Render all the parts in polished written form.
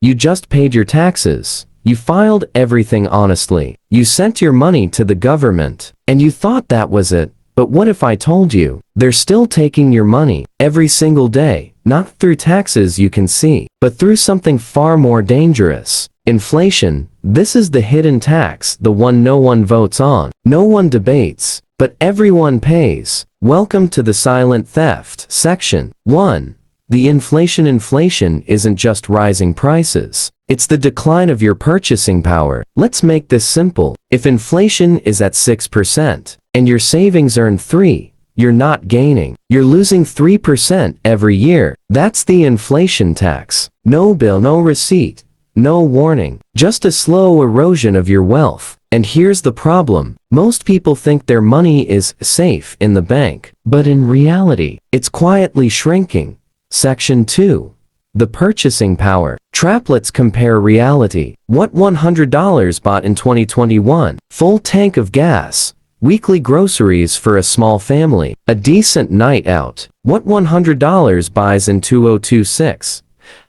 You just paid your taxes. You filed everything honestly. You sent your money to the government. And you thought that was it. But what if I told you, they're still taking your money every single day, not through taxes you can see, but through something far more dangerous. Inflation. This is the hidden tax, the one no one votes on, no one debates, but everyone pays. Welcome to the silent theft. Section 1. The inflation. Inflation isn't just rising prices. It's the decline of your purchasing power. Let's make this simple. If inflation is at 6% and your savings earn 3%, you're not gaining. You're losing 3% every year. That's the inflation tax. No bill, no receipt, no warning. Just a slow erosion of your wealth. And here's the problem. Most people think their money is safe in the bank, but in reality, it's quietly shrinking. Section 2. The purchasing power trap. Let's compare reality. What $100 bought in 2021? Full tank of gas. Weekly groceries for a small family. A decent night out. What $100 buys in 2026?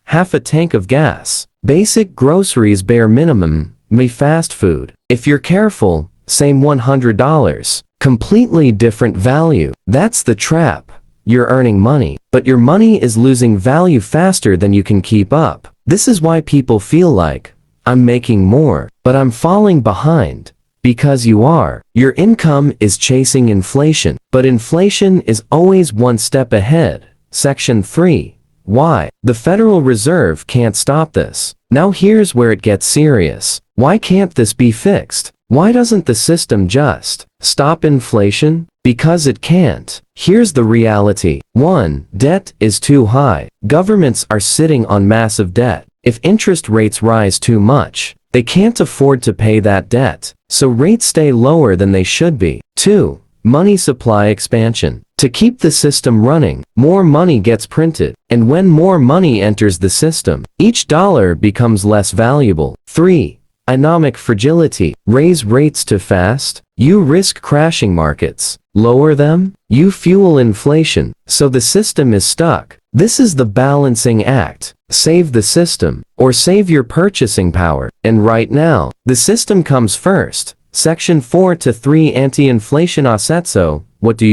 Half a tank of gas. Basic groceries, bare minimum. Fast food. If you're careful, same $100. Completely different value. That's the trap. You're earning money, but your money is losing value faster than you can keep up. This is why people feel like, I'm making more, but I'm falling behind. Because you are. Your income is chasing inflation, but inflation is always one step ahead. Section 3. Why? The Federal Reserve can't stop this. Now here's where it gets serious. Why can't this be fixed? Why doesn't the system just stop inflation? Because it can't. Here's the reality. 1. Debt is too high. Governments are sitting on massive debt. If interest rates rise too much, they can't afford to pay that debt, so rates stay lower than they should be. 2. Money supply expansion. To keep the system running, more money gets printed, and when more money enters the system, each dollar becomes less valuable. 3. Economic fragility. Raise rates too fast, you risk crashing markets. Lower them, you fuel inflation, so the system is stuck. This is the balancing act. Save the system, or save your purchasing power. And right now, the system comes first. Section 4 to 3. Anti-inflation assetso. What do?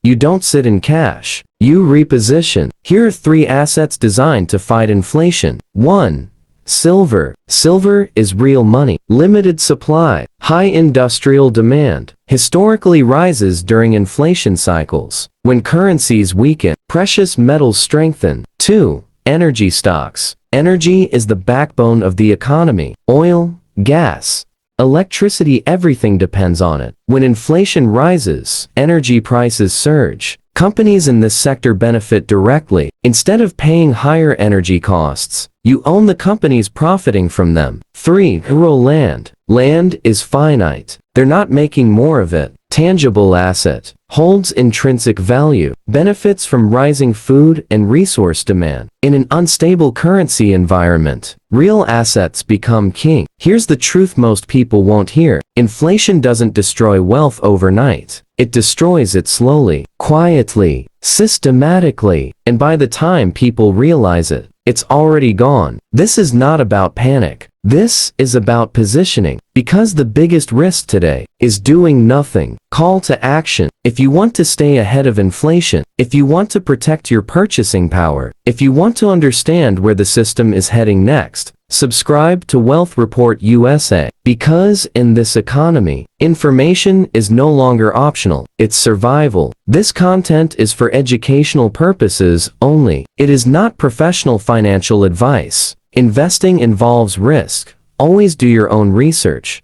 You don't sit in cash. You reposition. Here are 3 assets designed to fight inflation. 1. Silver. Silver is real money. Limited supply. High industrial demand. Historically rises during inflation cycles. When currencies weaken, precious metals strengthen. 2. Energy stocks. Energy is the backbone of the economy. Oil, gas, electricity, everything depends on it. When inflation rises, energy prices surge. Companies in this sector benefit directly. Instead of paying higher energy costs, you own the companies profiting from them. 3. Rural land. Land is finite. They're not making more of it. Tangible asset. Holds intrinsic value. Benefits from rising food and resource demand. In an unstable currency environment, real assets become king. Here's the truth most people won't hear. Inflation doesn't destroy wealth overnight. It destroys it slowly, quietly, systematically, and by the time people realize it, it's already gone. This is not about panic. This is about positioning. Because the biggest risk today is doing nothing. Call to action. If you want to stay ahead of inflation, if you want to protect your purchasing power, if you want to understand where the system is heading next, subscribe to Wealth Report USA. Because in this economy, information is no longer optional, it's survival. This content is for educational purposes only. It is not professional financial advice. Investing involves risk. Always do your own research.